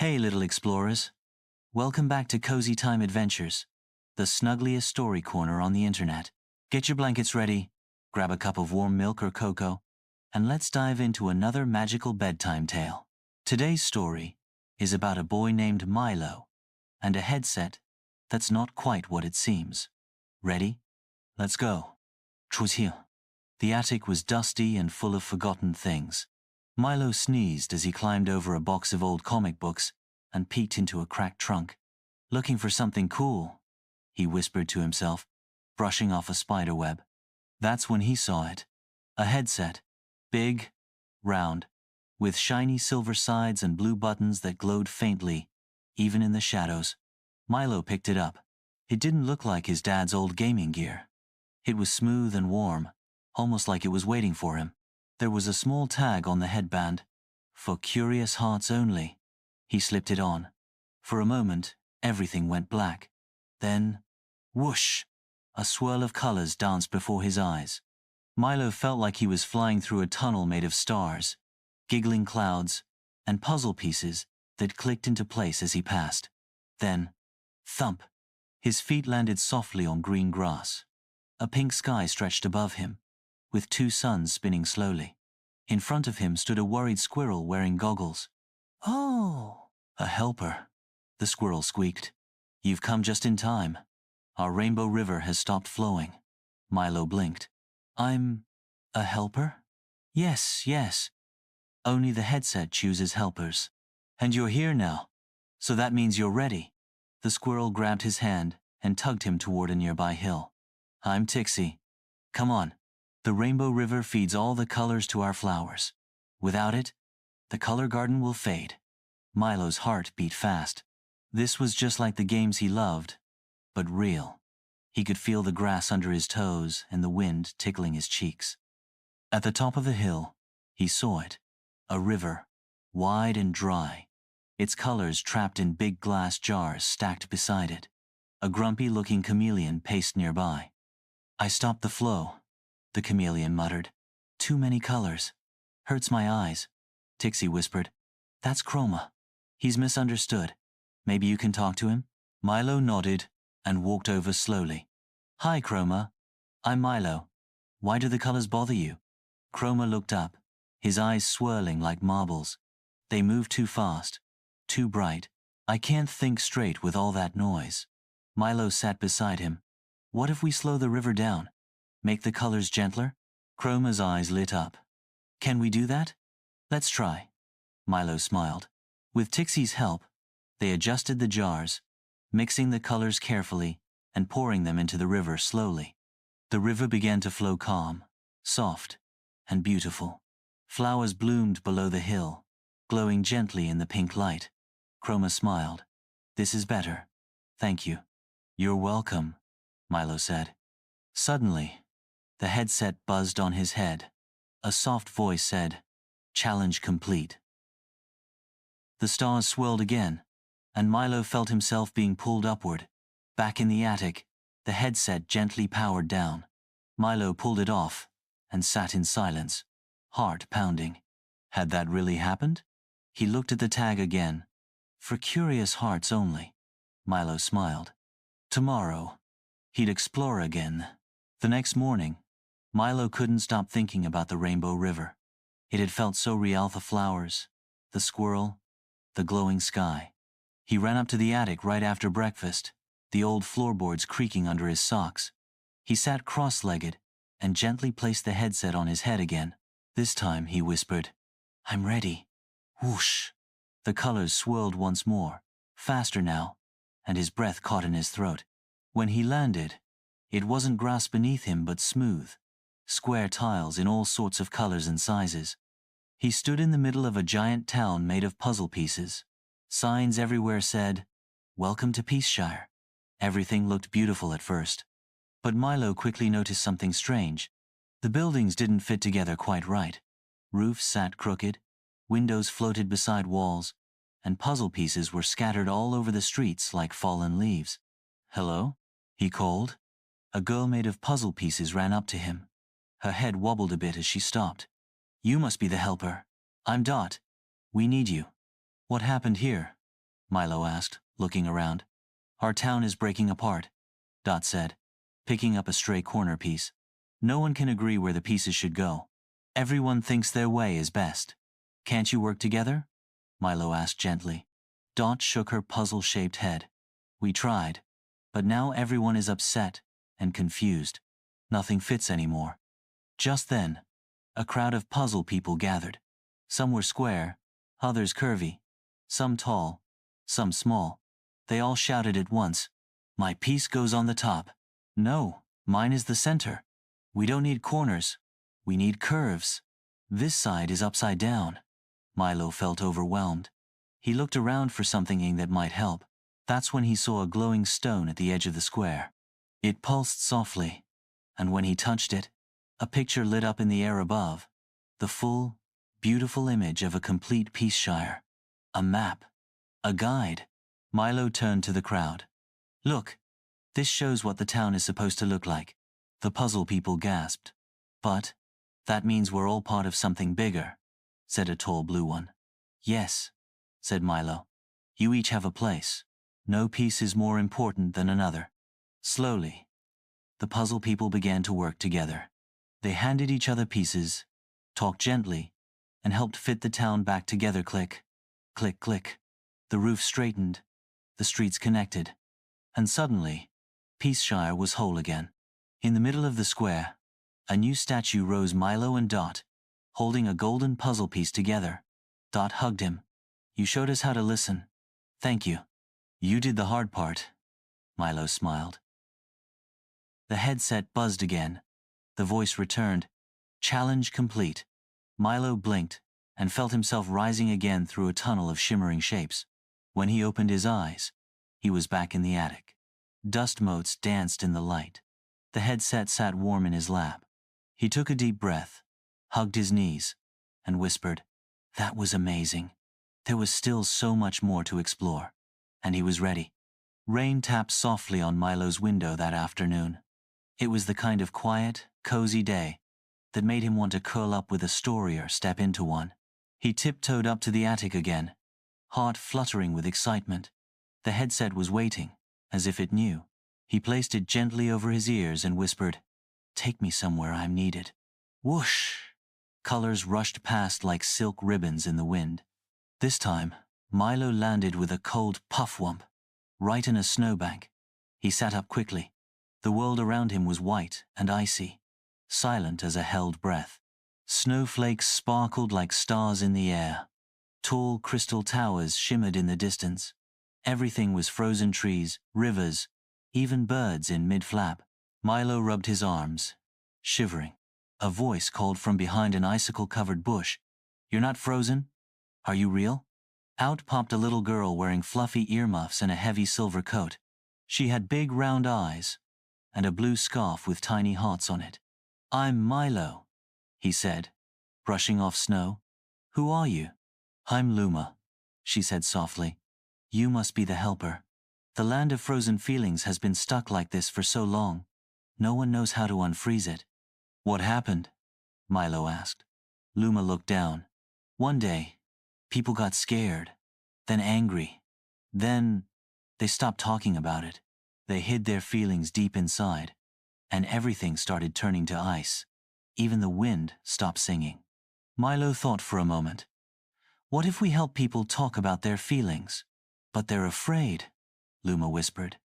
Hey, little explorers. Welcome back to Cozy Time Adventures, the snuggliest story corner on the internet. Get your blankets ready, grab a cup of warm milk or cocoa, and let's dive into another magical bedtime tale. Today's story is about a boy named Milo and a headset that's not quite what it seems. Ready? Let's go. 出去. The attic was dusty and full of forgotten things. Milo sneezed as he climbed over a box of old comic books and peeked into a cracked trunk. Looking for something cool, he whispered to himself, brushing off a spider web. That's when he saw it. A headset. Big, round, with shiny silver sides and blue buttons that glowed faintly, even in the shadows. Milo picked it up. It didn't look like his dad's old gaming gear. It was smooth and warm, almost like it was waiting for him. There was a small tag on the headband. For curious hearts only. He slipped it on. For a moment, everything went black. Then, whoosh! A swirl of colors danced before his eyes. Milo felt like he was flying through a tunnel made of stars, giggling clouds, and puzzle pieces that clicked into place as he passed. Then, thump! His feet landed softly on green grass. A pink sky stretched above him, with two suns spinning slowly. In front of him stood a worried squirrel wearing goggles. "Oh, a helper," the squirrel squeaked. "You've come just in time. Our rainbow river has stopped flowing." Milo blinked. "I'm a helper?" Yes. Only the headset chooses helpers. And you're here now, so that means you're ready." The squirrel grabbed his hand and tugged him toward a nearby hill. "I'm Tixie. Come on. The rainbow river feeds all the colors to our flowers. Without it, the color garden will fade." Milo's heart beat fast. This was just like the games he loved, but real. He could feel the grass under his toes and the wind tickling his cheeks. At the top of the hill, he saw it. A river, wide and dry, its colors trapped in big glass jars stacked beside it. A grumpy-looking chameleon paced nearby. "I stopped the flow," the chameleon muttered. "Too many colors. Hurts my eyes." Tixie whispered. "That's Chroma. He's misunderstood. Maybe you can talk to him?" Milo nodded and walked over slowly. "Hi, Chroma. I'm Milo. Why do the colors bother you?" Chroma looked up, his eyes swirling like marbles. "They move too fast, too bright. I can't think straight with all that noise." Milo sat beside him. "What if we slow the river down? Make the colors gentler?" Chroma's eyes lit up. "Can we do that?" "Let's try." Milo smiled. With Tixie's help, they adjusted the jars, mixing the colors carefully and pouring them into the river slowly. The river began to flow calm, soft, and beautiful. Flowers bloomed below the hill, glowing gently in the pink light. Chroma smiled. "This is better. Thank you." "You're welcome," Milo said. Suddenly, the headset buzzed on his head. A soft voice said, "Challenge complete." The stars swirled again, and Milo felt himself being pulled upward. Back in the attic, the headset gently powered down. Milo pulled it off and sat in silence, heart pounding. Had that really happened? He looked at the tag again. For curious hearts only. Milo smiled. Tomorrow, he'd explore again. The next morning, Milo couldn't stop thinking about the Rainbow River. It had felt so real, the flowers, the squirrel, the glowing sky. He ran up to the attic right after breakfast, the old floorboards creaking under his socks. He sat cross-legged and gently placed the headset on his head again. This time, he whispered, "I'm ready." Whoosh! The colors swirled once more, faster now, and his breath caught in his throat. When he landed, it wasn't grass beneath him but smooth, square tiles in all sorts of colors and sizes. He stood in the middle of a giant town made of puzzle pieces. Signs everywhere said, "Welcome to Peaceshire." Everything looked beautiful at first. But Milo quickly noticed something strange. The buildings didn't fit together quite right. Roofs sat crooked, windows floated beside walls, and puzzle pieces were scattered all over the streets like fallen leaves. "Hello?" he called. A girl made of puzzle pieces ran up to him. Her head wobbled a bit as she stopped. "You must be the helper. I'm Dot. We need you." "What happened here?" Milo asked, looking around. Our town is breaking apart, Dot said, picking up a stray corner piece. No one can agree where the pieces should go. Everyone thinks their way is best. Can't you work together? Milo asked gently. Dot shook her puzzle-shaped head. We tried, but now everyone is upset and confused. Nothing fits anymore. Just then, a crowd of puzzle people gathered. Some were square, others curvy, some tall, some small. They all shouted at once, "My piece goes on the top." "No, mine is the center. We don't need corners. We need curves. This side is upside down." Milo felt overwhelmed. He looked around for something that might help. That's when he saw a glowing stone at the edge of the square. It pulsed softly, and when he touched it, a picture lit up in the air above. The full, beautiful image of a complete Peaceshire. A map. A guide. Milo turned to the crowd. "Look, this shows what the town is supposed to look like." The puzzle people gasped. "But that means we're all part of something bigger," said a tall blue one. "Yes," said Milo. "You each have a place. No piece is more important than another." Slowly, the puzzle people began to work together. They handed each other pieces, talked gently, and helped fit the town back together. Click, click, click. The roof straightened, the streets connected, and suddenly, Peaceshire was whole again. In the middle of the square, a new statue rose. Milo and Dot, holding a golden puzzle piece together. Dot hugged him. "You showed us how to listen. Thank you." "You did the hard part," Milo smiled. The headset buzzed again. The voice returned. "Challenge complete." Milo blinked and felt himself rising again through a tunnel of shimmering shapes. When he opened his eyes, he was back in the attic. Dust motes danced in the light. The headset sat warm in his lap. He took a deep breath, hugged his knees, and whispered, "That was amazing." There was still so much more to explore, and he was ready. Rain tapped softly on Milo's window that afternoon. It was the kind of quiet, cozy day that made him want to curl up with a story or step into one. He tiptoed up to the attic again, heart fluttering with excitement. The headset was waiting, as if it knew. He placed it gently over his ears and whispered, "Take me somewhere I'm needed." Whoosh! Colors rushed past like silk ribbons in the wind. This time, Milo landed with a cold puff-wump, right in a snowbank. He sat up quickly. The world around him was white and icy, silent as a held breath. Snowflakes sparkled like stars in the air. Tall crystal towers shimmered in the distance. Everything was frozen trees, rivers, even birds in mid-flap. Milo rubbed his arms, shivering. A voice called from behind an icicle-covered bush. "You're not frozen? Are you real?" Out popped a little girl wearing fluffy earmuffs and a heavy silver coat. She had big round eyes and a blue scarf with tiny hearts on it. "I'm Milo," he said, brushing off snow. "Who are you?" "I'm Luma," she said softly. "You must be the helper. The land of frozen feelings has been stuck like this for so long. No one knows how to unfreeze it." "What happened?" Milo asked. Luma looked down. "One day, people got scared, then angry. Then they stopped talking about it. They hid their feelings deep inside, and everything started turning to ice. Even the wind stopped singing." Milo thought for a moment. "What if we help people talk about their feelings?" "But they're afraid," Luma whispered.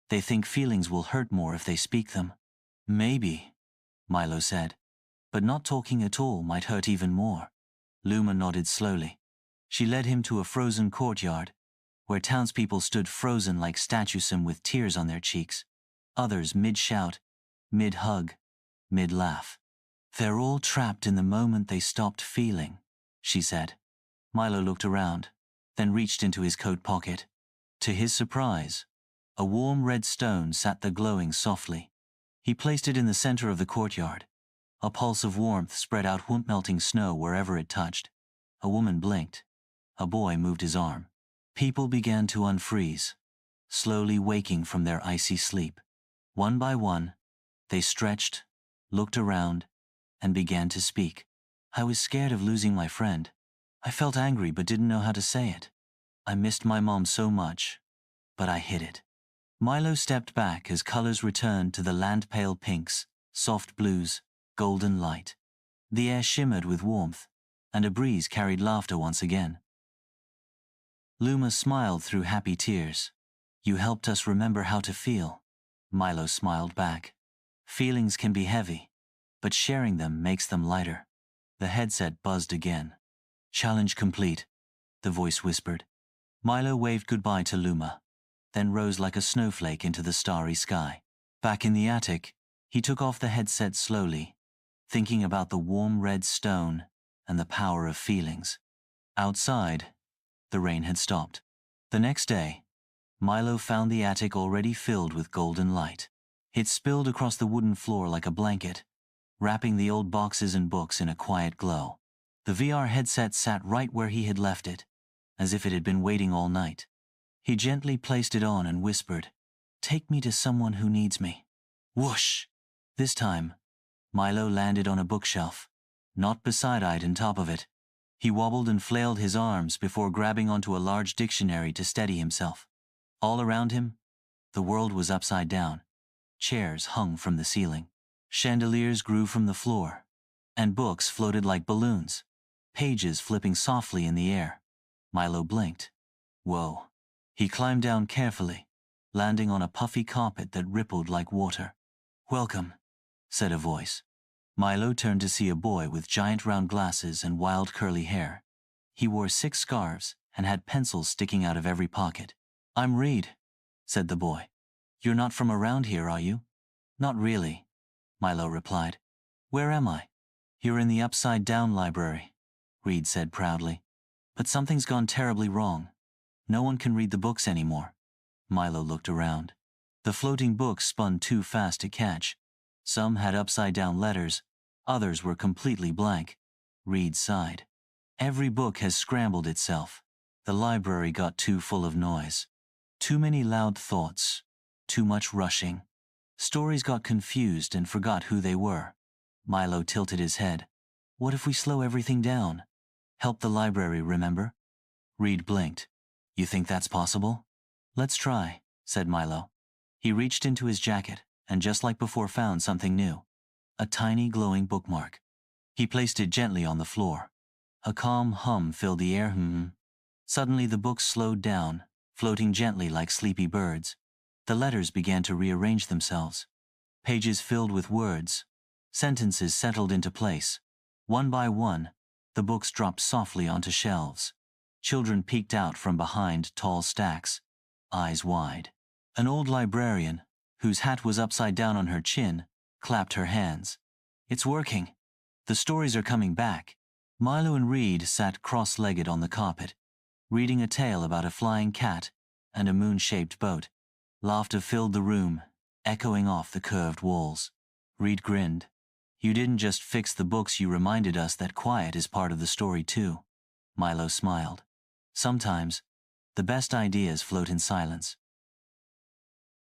"They think feelings will hurt more if they speak them." "Maybe," Milo said. "But not talking at all might hurt even more." Luma nodded slowly. She led him to a frozen courtyard, where townspeople stood frozen like statues with tears on their cheeks. Others mid-shout, mid-hug, mid-laugh. "They're all trapped in the moment they stopped feeling," she said. Milo looked around, then reached into his coat pocket. To his surprise, a warm red stone sat there glowing softly. He placed it in the center of the courtyard. A pulse of warmth spread out, melting snow wherever it touched. A woman blinked. A boy moved his arm. People began to unfreeze, slowly waking from their icy sleep. One by one, they stretched, looked around, and began to speak. "I was scared of losing my friend. I felt angry but didn't know how to say it. I missed my mom so much, but I hid it. Milo stepped back as colors returned to the land, pale pinks, soft blues, golden light. The air shimmered with warmth, and a breeze carried laughter once again. Luma smiled through happy tears. You helped us remember how to feel. Milo smiled back. Feelings can be heavy, but sharing them makes them lighter. The headset buzzed again. Challenge complete, the voice whispered. Milo waved goodbye to Luma, then rose like a snowflake into the starry sky. Back in the attic, he took off the headset slowly, thinking about the warm red stone and the power of feelings. Outside, the rain had stopped. The next day, Milo found the attic already filled with golden light. It spilled across the wooden floor like a blanket, wrapping the old boxes and books in a quiet glow. The VR headset sat right where he had left it, as if it had been waiting all night. He gently placed it on and whispered, "Take me to someone who needs me." Whoosh! This time, Milo landed on a bookshelf, not beside it, on top of it. He wobbled and flailed his arms before grabbing onto a large dictionary to steady himself. All around him, the world was upside down. Chairs hung from the ceiling. Chandeliers grew from the floor, and books floated like balloons, pages flipping softly in the air. Milo blinked. Whoa. He climbed down carefully, landing on a puffy carpet that rippled like water. "Welcome," said a voice. Milo turned to see a boy with giant round glasses and wild curly hair. He wore 6 scarves and had pencils sticking out of every pocket. "I'm Reed," said the boy. "You're not from around here, are you?" "Not really," Milo replied. "Where am I?" "You're in the Upside Down Library," Reed said proudly. "But something's gone terribly wrong. No one can read the books anymore." Milo looked around. The floating books spun too fast to catch. Some had upside-down letters, others were completely blank. Reed sighed. "Every book has scrambled itself. The library got too full of noise. Too many loud thoughts. Too much rushing. Stories got confused and forgot who they were." Milo tilted his head. "What if we slow everything down? Help the library, remember?" Reed blinked. "You think that's possible?" "Let's try," said Milo. He reached into his jacket and just like before found something new. A tiny glowing bookmark. He placed it gently on the floor. A calm hum filled the air. Suddenly the books slowed down, floating gently like sleepy birds. The letters began to rearrange themselves. Pages filled with words. Sentences settled into place. One by one, the books dropped softly onto shelves. Children peeked out from behind tall stacks, eyes wide. An old librarian, whose hat was upside down on her chin, clapped her hands. "It's working. The stories are coming back." Milo and Reed sat cross-legged on the carpet, reading a tale about a flying cat and a moon-shaped boat. Laughter filled the room, echoing off the curved walls. Reed grinned. "You didn't just fix the books, you reminded us that quiet is part of the story too." Milo smiled. "Sometimes, the best ideas float in silence."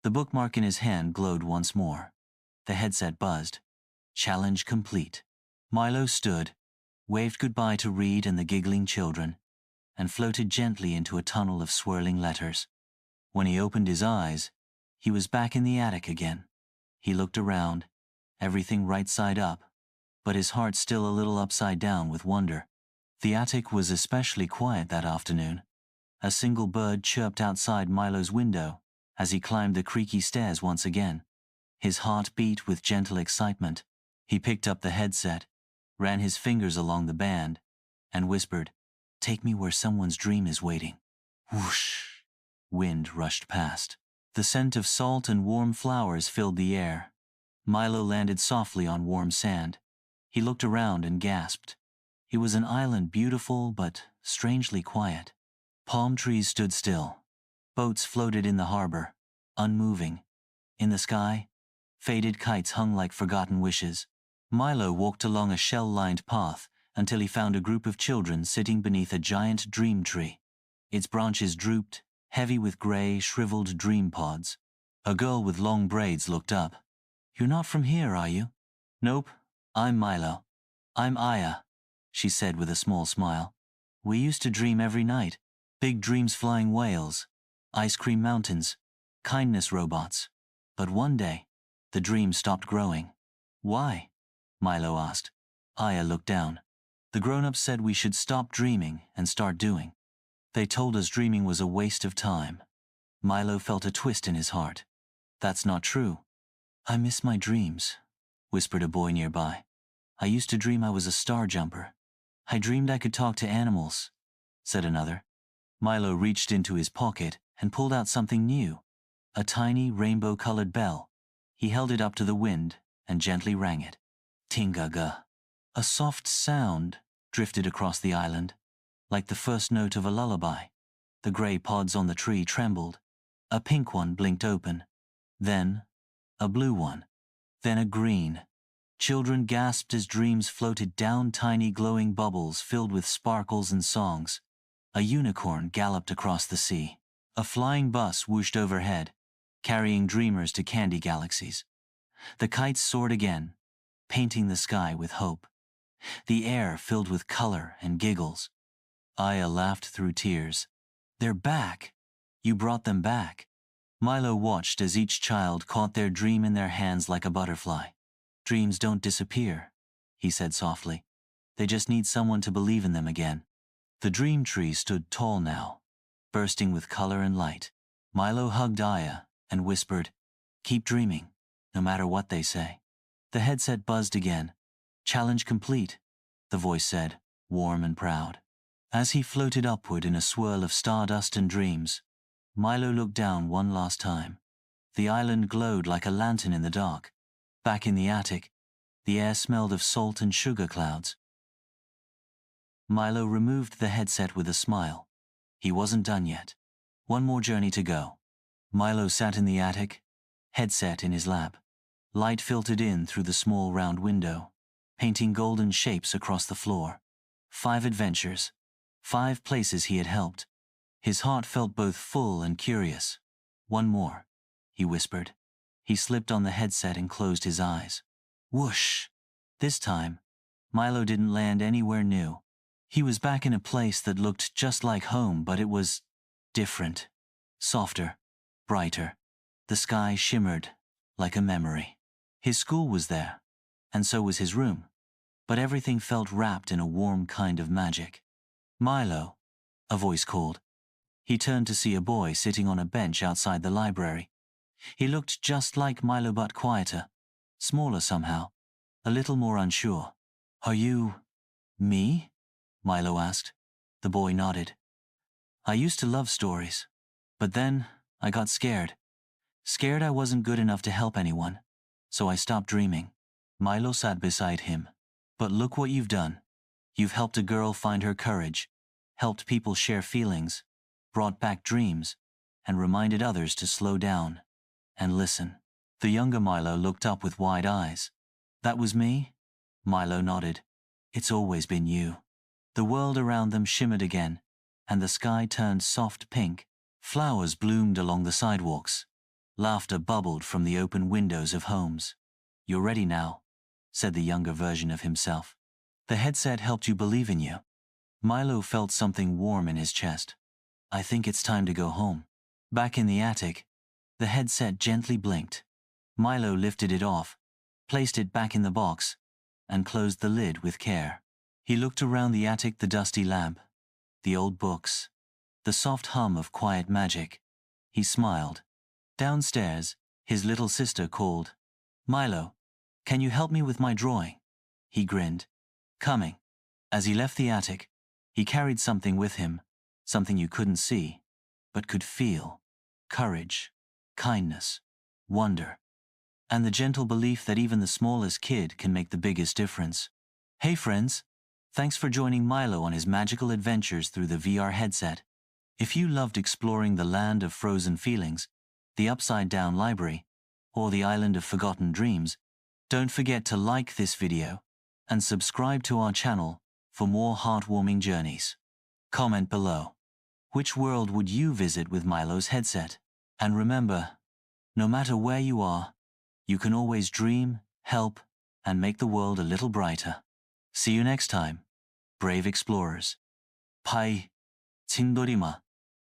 The bookmark in his hand glowed once more. The headset buzzed. Challenge complete. Milo stood, waved goodbye to Reed and the giggling children, and floated gently into a tunnel of swirling letters. When he opened his eyes, he was back in the attic again. He looked around, everything right side up, but his heart still a little upside down with wonder. The attic was especially quiet that afternoon. A single bird chirped outside Milo's window as he climbed the creaky stairs once again. His heart beat with gentle excitement. He picked up the headset, ran his fingers along the band, and whispered, "Take me where someone's dream is waiting." Whoosh! Wind rushed past. The scent of salt and warm flowers filled the air. Milo landed softly on warm sand. He looked around and gasped. It was an island, beautiful but strangely quiet. Palm trees stood still. Boats floated in the harbor, unmoving. In the sky, faded kites hung like forgotten wishes. Milo walked along a shell-lined path until he found a group of children sitting beneath a giant dream tree. Its branches drooped, heavy with gray, shriveled dream pods. A girl with long braids looked up. "You're not from here, are you?" "Nope, I'm Milo." "I'm Aya," she said with a small smile. "We used to dream every night, Big dreams flying whales, ice cream mountains, kindness robots. But one day, the dream stopped growing. Why? Milo asked. Aya looked down. The grown-ups said we should stop dreaming and start doing. They told us dreaming was a waste of time. Milo felt a twist in his heart. That's not true. I miss my dreams, whispered a boy nearby. I used to dream I was a star jumper. I dreamed I could talk to animals, said another. Milo reached into his pocket and pulled out something new, a tiny rainbow-colored bell. He held it up to the wind and gently rang it. Tingaga. A soft sound drifted across the island, like the first note of a lullaby. The gray pods on the tree trembled. A pink one blinked open. Then, a blue one. Then a green. Children gasped as dreams floated down tiny glowing bubbles filled with sparkles and songs. A unicorn galloped across the sea. A flying bus whooshed overhead, carrying dreamers to candy galaxies. The kites soared again, painting the sky with hope. The air filled with color and giggles. Aya laughed through tears. They're back. You brought them back. Milo watched as each child caught their dream in their hands like a butterfly. Dreams don't disappear, he said softly. They just need someone to believe in them again. The dream tree stood tall now, bursting with color and light. Milo hugged Aya and whispered, "Keep dreaming, no matter what they say." The headset buzzed again. "Challenge complete," the voice said, warm and proud. As he floated upward in a swirl of stardust and dreams, Milo looked down one last time. The island glowed like a lantern in the dark. Back in the attic, the air smelled of salt and sugar clouds. Milo removed the headset with a smile. He wasn't done yet. One more journey to go. Milo sat in the attic, headset in his lap. Light filtered in through the small round window, painting golden shapes across the floor. 5 adventures, 5 places he had helped. His heart felt both full and curious. "One more," he whispered. He slipped on the headset and closed his eyes. Whoosh! This time, Milo didn't land anywhere new. He was back in a place that looked just like home, but it was different. Softer, brighter. The sky shimmered like a memory. His school was there, and so was his room, but everything felt wrapped in a warm kind of magic. "Milo," a voice called. He turned to see a boy sitting on a bench outside the library. He looked just like Milo but quieter, smaller somehow, a little more unsure. "Are you me?" Milo asked. The boy nodded. "I used to love stories, but then I got scared. Scared I wasn't good enough to help anyone, so I stopped dreaming." Milo sat beside him. "But look what you've done. You've helped a girl find her courage, helped people share feelings, brought back dreams, and reminded others to slow down and listen." The younger Milo looked up with wide eyes. "That was me?" Milo nodded. "It's always been you." The world around them shimmered again, and the sky turned soft pink. Flowers bloomed along the sidewalks. Laughter bubbled from the open windows of homes. "You're ready now," said the younger version of himself. "The headset helped you believe in you." Milo felt something warm in his chest. "I think it's time to go home." Back in the attic, the headset gently blinked. Milo lifted it off, placed it back in the box, and closed the lid with care. He looked around the attic, the dusty lamp, the old books, the soft hum of quiet magic. He smiled. Downstairs, his little sister called, "Milo, can you help me with my drawing?" He grinned. "Coming." As he left the attic, he carried something with him, something you couldn't see, but could feel. Courage, kindness, wonder, and the gentle belief that even the smallest kid can make the biggest difference. Hey friends, thanks for joining Milo on his magical adventures through the VR headset. If you loved exploring the land of frozen feelings, the upside-down library, or the island of forgotten dreams, don't forget to like this video and subscribe to our channel for more heartwarming journeys. Comment below. Which world would you visit with Milo's headset? And remember, no matter where you are, you can always dream, help, and make the world a little brighter. See you next time, brave explorers. Pai, Tsindorima.